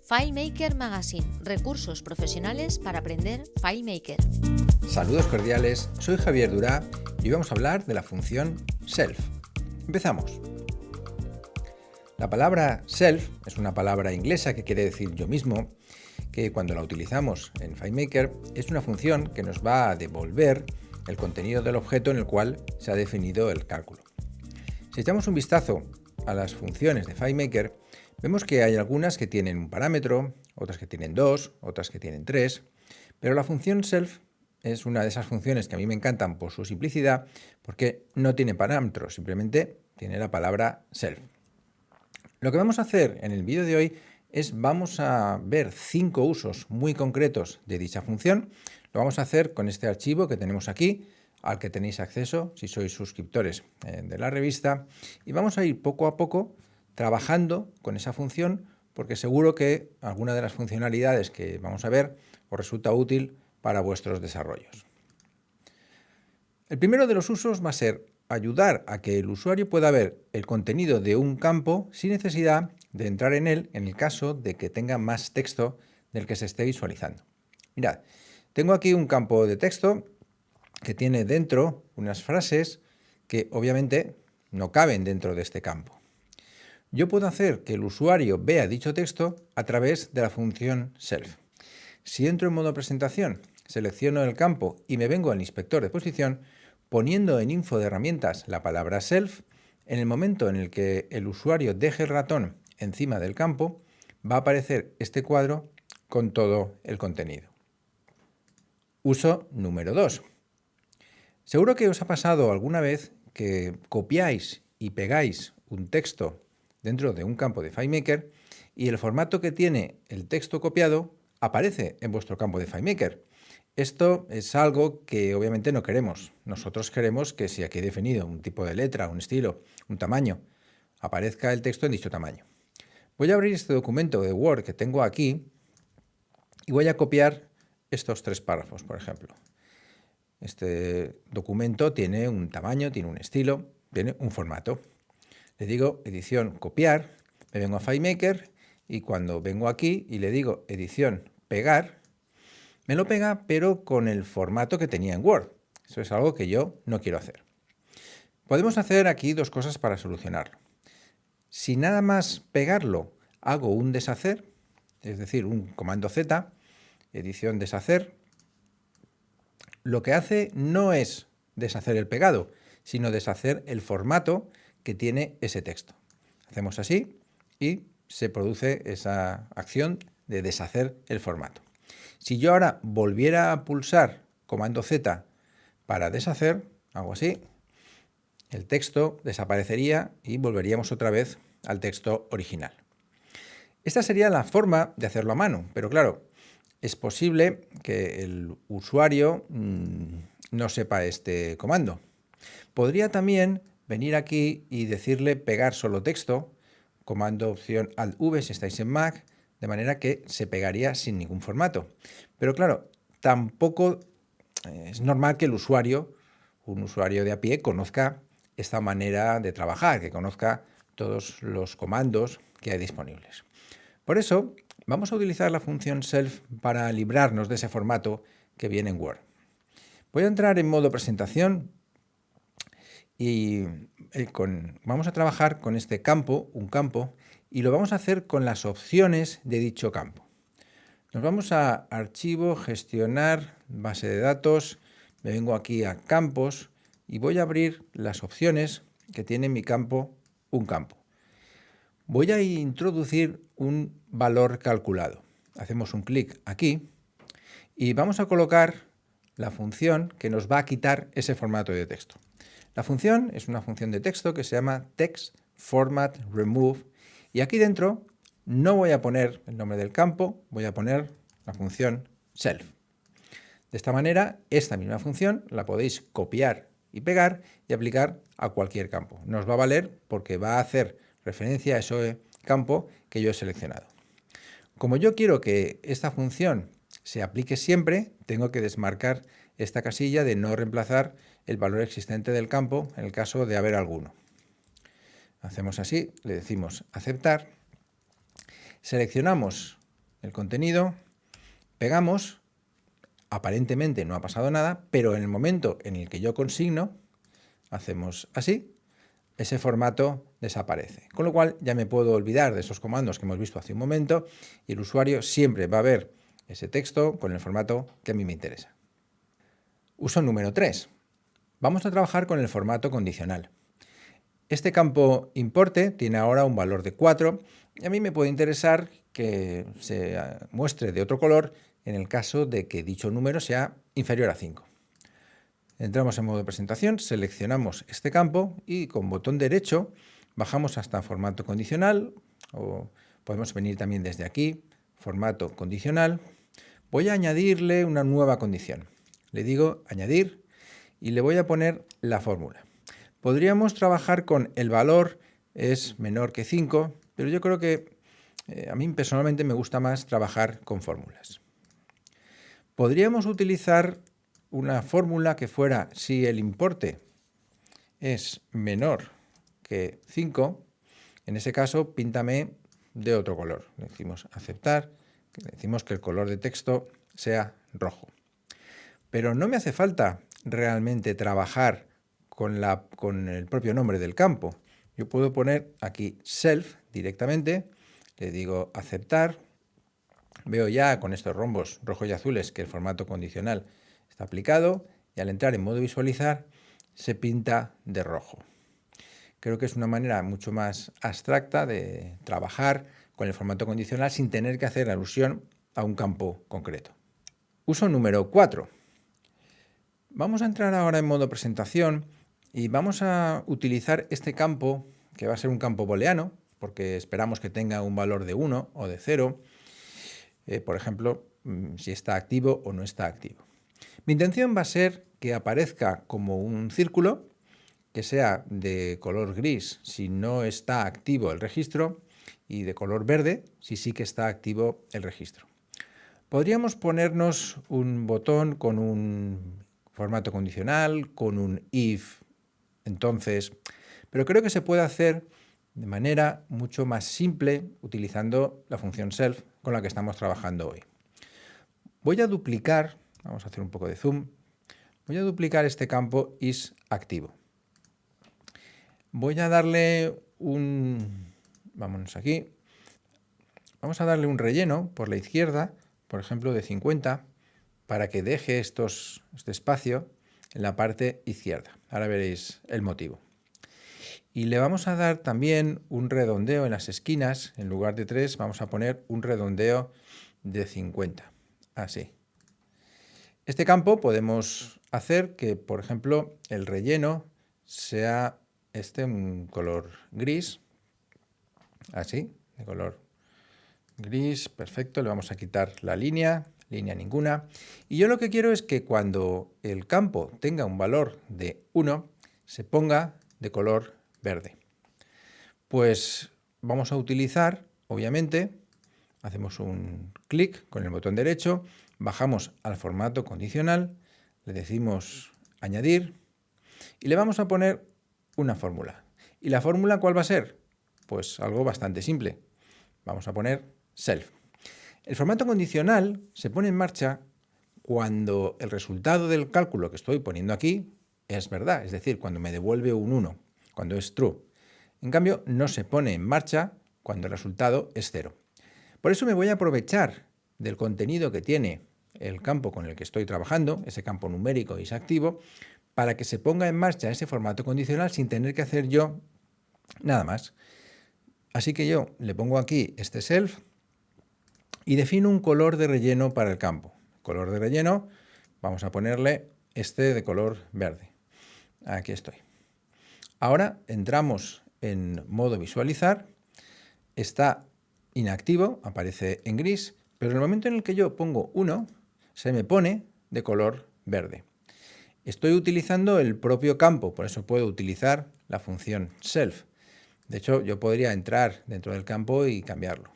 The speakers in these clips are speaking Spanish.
FileMaker Magazine, recursos profesionales para aprender FileMaker. Saludos cordiales, soy Javier Durá y vamos a hablar de la función self. Empezamos. La palabra self es una palabra inglesa que quiere decir yo mismo, que cuando la utilizamos en FileMaker es una función que nos va a devolver el contenido del objeto en el cual se ha definido el cálculo. Si echamos un vistazo a las funciones de FileMaker, vemos que hay algunas que tienen un parámetro, otras que tienen dos, otras que tienen tres, pero la función self es una de esas funciones que a mí me encantan por su simplicidad, porque no tiene parámetros, simplemente tiene la palabra self. Lo que vamos a hacer en el vídeo de hoy es vamos a ver 5 usos muy concretos de dicha función. Lo vamos a hacer con este archivo que tenemos aquí, al que tenéis acceso si sois suscriptores de la revista, y vamos a ir poco a poco trabajando con esa función, porque seguro que alguna de las funcionalidades que vamos a ver os resulta útil para vuestros desarrollos. El primero de los usos va a ser ayudar a que el usuario pueda ver el contenido de un campo sin necesidad de entrar en él en el caso de que tenga más texto del que se esté visualizando. Mirad, tengo aquí un campo de texto que tiene dentro unas frases que obviamente no caben dentro de este campo. Yo puedo hacer que el usuario vea dicho texto a través de la función self. Si entro en modo presentación, selecciono el campo y me vengo al inspector de posición, poniendo en info de herramientas la palabra self, en el momento en el que el usuario deje el ratón encima del campo, va a aparecer este cuadro con todo el contenido. Uso número 2. Seguro que os ha pasado alguna vez que copiáis y pegáis un texto dentro de un campo de FileMaker y el formato que tiene el texto copiado aparece en vuestro campo de FileMaker. Esto es algo que obviamente no queremos. Nosotros queremos que si aquí he definido un tipo de letra, un estilo, un tamaño, aparezca el texto en dicho tamaño. Voy a abrir este documento de Word que tengo aquí y voy a copiar estos 3 párrafos, por ejemplo. Este documento tiene un tamaño, tiene un estilo, tiene un formato. Le digo edición copiar, me vengo a FileMaker y cuando vengo aquí y le digo edición pegar, me lo pega pero con el formato que tenía en Word. Eso es algo que yo no quiero hacer. Podemos hacer aquí 2 cosas para solucionarlo. Si nada más pegarlo hago un deshacer, es decir, un comando Z, edición deshacer, lo que hace no es deshacer el pegado, sino deshacer el formato que tiene ese texto. Hacemos así y se produce esa acción de deshacer el formato. Si yo ahora volviera a pulsar comando Z para deshacer, hago así, el texto desaparecería y volveríamos otra vez al texto original. Esta sería la forma de hacerlo a mano, pero claro, es posible que el usuario no sepa este comando. Podría también venir aquí y decirle pegar solo texto, comando opción Alt V si estáis en Mac, de manera que se pegaría sin ningún formato. Pero claro, tampoco es normal que el usuario, un usuario de a pie, conozca esta manera de trabajar, que conozca todos los comandos que hay disponibles. Por eso, vamos a utilizar la función self para librarnos de ese formato que viene en Word. Voy a entrar en modo presentación y vamos a trabajar con este campo, un campo, y lo vamos a hacer con las opciones de dicho campo. Nos vamos a Archivo, Gestionar, Base de Datos, me vengo aquí a Campos y voy a abrir las opciones que tiene mi campo, un campo. Voy a introducir un valor calculado. Hacemos un clic aquí y vamos a colocar la función que nos va a quitar ese formato de texto. La función es una función de texto que se llama TextFormatRemove y aquí dentro no voy a poner el nombre del campo, voy a poner la función self. De esta manera, esta misma función la podéis copiar y pegar y aplicar a cualquier campo. Nos va a valer porque va a hacer referencia a ese campo que yo he seleccionado. Como yo quiero que esta función se aplique siempre, tengo que desmarcar esta casilla de no reemplazar el valor existente del campo en el caso de haber alguno. Hacemos así, le decimos aceptar, seleccionamos el contenido, pegamos, aparentemente no ha pasado nada, pero en el momento en el que yo consigno, hacemos así, ese formato desaparece. Con lo cual ya me puedo olvidar de esos comandos que hemos visto hace un momento y el usuario siempre va a ver ese texto con el formato que a mí me interesa. Uso número 3. Vamos a trabajar con el formato condicional. Este campo importe tiene ahora un valor de 4 y a mí me puede interesar que se muestre de otro color en el caso de que dicho número sea inferior a 5. Entramos en modo de presentación, seleccionamos este campo y con botón derecho bajamos hasta formato condicional o podemos venir también desde aquí, formato condicional. Voy a añadirle una nueva condición. Le digo añadir y le voy a poner la fórmula. Podríamos trabajar con el valor es menor que 5, pero yo creo que a mí personalmente me gusta más trabajar con fórmulas. Podríamos utilizar una fórmula que fuera si el importe es menor que 5, en ese caso píntame de otro color. Le decimos aceptar, decimos que el color de texto sea rojo. Pero no me hace falta realmente trabajar con el propio nombre del campo. Yo puedo poner aquí self directamente, le digo aceptar, veo ya con estos rombos rojos y azules que el formato condicional está aplicado y al entrar en modo visualizar se pinta de rojo. Creo que es una manera mucho más abstracta de trabajar con el formato condicional sin tener que hacer alusión a un campo concreto. Uso número 4. Vamos a entrar ahora en modo presentación y vamos a utilizar este campo, que va a ser un campo booleano, porque esperamos que tenga un valor de 1 o de 0, por ejemplo, si está activo o no está activo. Mi intención va a ser que aparezca como un círculo, que sea de color gris si no está activo el registro y de color verde si sí que está activo el registro. Podríamos ponernos un botón con un formato condicional, con un if, entonces, pero creo que se puede hacer de manera mucho más simple utilizando la función self con la que estamos trabajando hoy. Voy a duplicar, vamos a hacer un poco de zoom, voy a duplicar este campo isActivo. Voy a darle vámonos aquí, vamos a darle un relleno por la izquierda, por ejemplo de 50, para que deje este espacio en la parte izquierda. Ahora veréis el motivo. Y le vamos a dar también un redondeo en las esquinas. En lugar de 3 vamos a poner un redondeo de 50. Así. Este campo podemos hacer que, por ejemplo, el relleno sea un color gris. Así, de color gris. Perfecto. Le vamos a quitar la línea ninguna. Y yo lo que quiero es que cuando el campo tenga un valor de 1, se ponga de color verde. Pues vamos a utilizar, obviamente, hacemos un clic con el botón derecho, bajamos al formato condicional, le decimos añadir y le vamos a poner una fórmula. ¿Y la fórmula cuál va a ser? Pues algo bastante simple. Vamos a poner self. El formato condicional se pone en marcha cuando el resultado del cálculo que estoy poniendo aquí es verdad, es decir, cuando me devuelve un 1, cuando es true. En cambio, no se pone en marcha cuando el resultado es 0. Por eso me voy a aprovechar del contenido que tiene el campo con el que estoy trabajando, ese campo numérico isActivo, para que se ponga en marcha ese formato condicional sin tener que hacer yo nada más. Así que yo le pongo aquí este self y defino un color de relleno para el campo. Color de relleno, vamos a ponerle este de color verde. Aquí estoy. Ahora entramos en modo visualizar. Está inactivo, aparece en gris, pero en el momento en el que yo pongo 1, se me pone de color verde. Estoy utilizando el propio campo, por eso puedo utilizar la función self. De hecho, yo podría entrar dentro del campo y cambiarlo.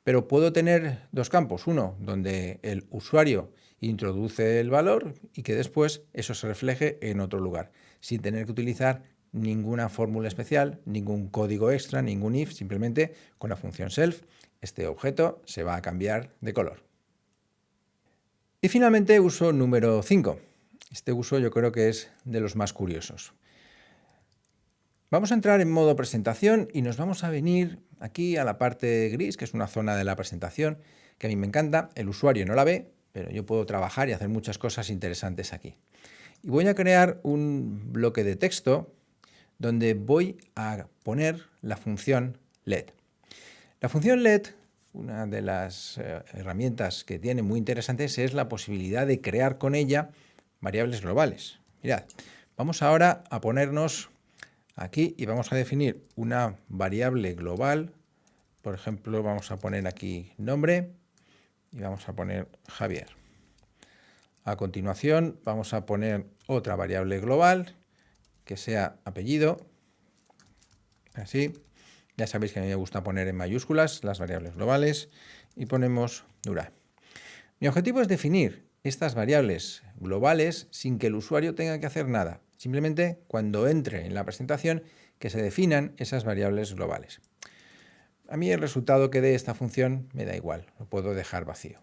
Pero puedo tener dos campos, uno donde el usuario introduce el valor y que después eso se refleje en otro lugar, sin tener que utilizar ninguna fórmula especial, ningún código extra, ningún if, simplemente con la función self este objeto se va a cambiar de color. Y finalmente, uso número 5. Este uso yo creo que es de los más curiosos. Vamos a entrar en modo presentación y nos vamos a venir aquí a la parte gris, que es una zona de la presentación que a mí me encanta. El usuario no la ve, pero yo puedo trabajar y hacer muchas cosas interesantes aquí. Y voy a crear un bloque de texto donde voy a poner la función LED. La función LED, una de las herramientas que tiene muy interesantes es la posibilidad de crear con ella variables globales. Mirad, vamos ahora a ponernos aquí y vamos a definir una variable global. Por ejemplo, vamos a poner aquí nombre y vamos a poner Javier. A continuación vamos a poner otra variable global que sea apellido. Así. Ya sabéis que a mí me gusta poner en mayúsculas las variables globales y ponemos Durá. Mi objetivo es definir estas variables globales sin que el usuario tenga que hacer nada. Simplemente cuando entre en la presentación que se definan esas variables globales. A mí el resultado que dé esta función me da igual, lo puedo dejar vacío.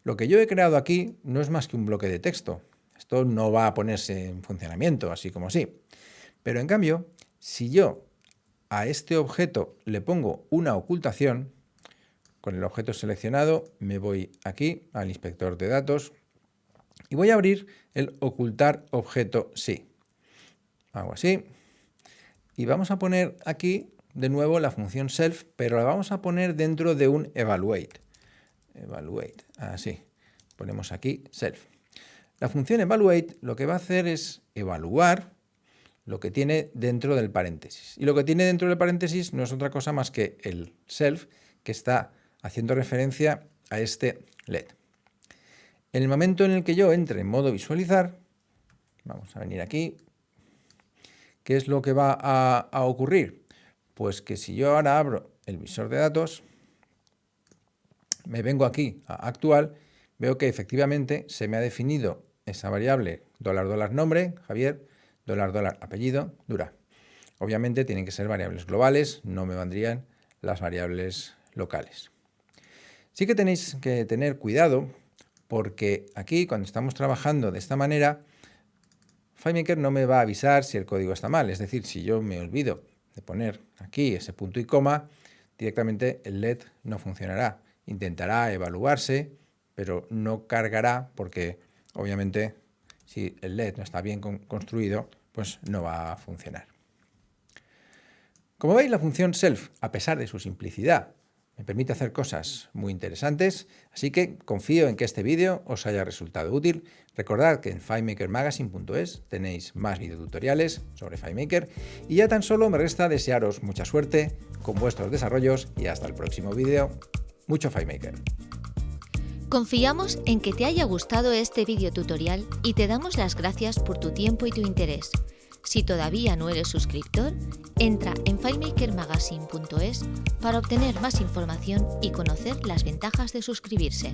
Lo que yo he creado aquí no es más que un bloque de texto. Esto no va a ponerse en funcionamiento, así como así. Pero en cambio, si yo a este objeto le pongo una ocultación, con el objeto seleccionado me voy aquí al inspector de datos y voy a abrir el ocultar objeto sí. Hago así y vamos a poner aquí de nuevo la función self, pero la vamos a poner dentro de un evaluate. Evaluate, así. Ponemos aquí self. La función evaluate lo que va a hacer es evaluar lo que tiene dentro del paréntesis. Y lo que tiene dentro del paréntesis no es otra cosa más que el self que está haciendo referencia a este LED. En el momento en el que yo entre en modo visualizar, vamos a venir aquí, ¿qué es lo que va a ocurrir? Pues que si yo ahora abro el visor de datos, me vengo aquí a actual, veo que efectivamente se me ha definido esa variable $nombre, Javier, $apellido, Durá. Obviamente tienen que ser variables globales, no me vendrían las variables locales. Sí que tenéis que tener cuidado porque aquí cuando estamos trabajando de esta manera, FileMaker no me va a avisar si el código está mal. Es decir, si yo me olvido de poner aquí ese punto y coma, directamente el LED no funcionará. Intentará evaluarse, pero no cargará porque obviamente si el LED no está bien construido, pues no va a funcionar. Como veis, la función self, a pesar de su simplicidad, me permite hacer cosas muy interesantes, así que confío en que este vídeo os haya resultado útil. Recordad que en FileMakerMagazine.es tenéis más videotutoriales sobre FileMaker y ya tan solo me resta desearos mucha suerte con vuestros desarrollos y hasta el próximo vídeo. Mucho FileMaker. Confiamos en que te haya gustado este vídeo tutorial y te damos las gracias por tu tiempo y tu interés. Si todavía no eres suscriptor, entra en FileMakerMagazine.es para obtener más información y conocer las ventajas de suscribirse.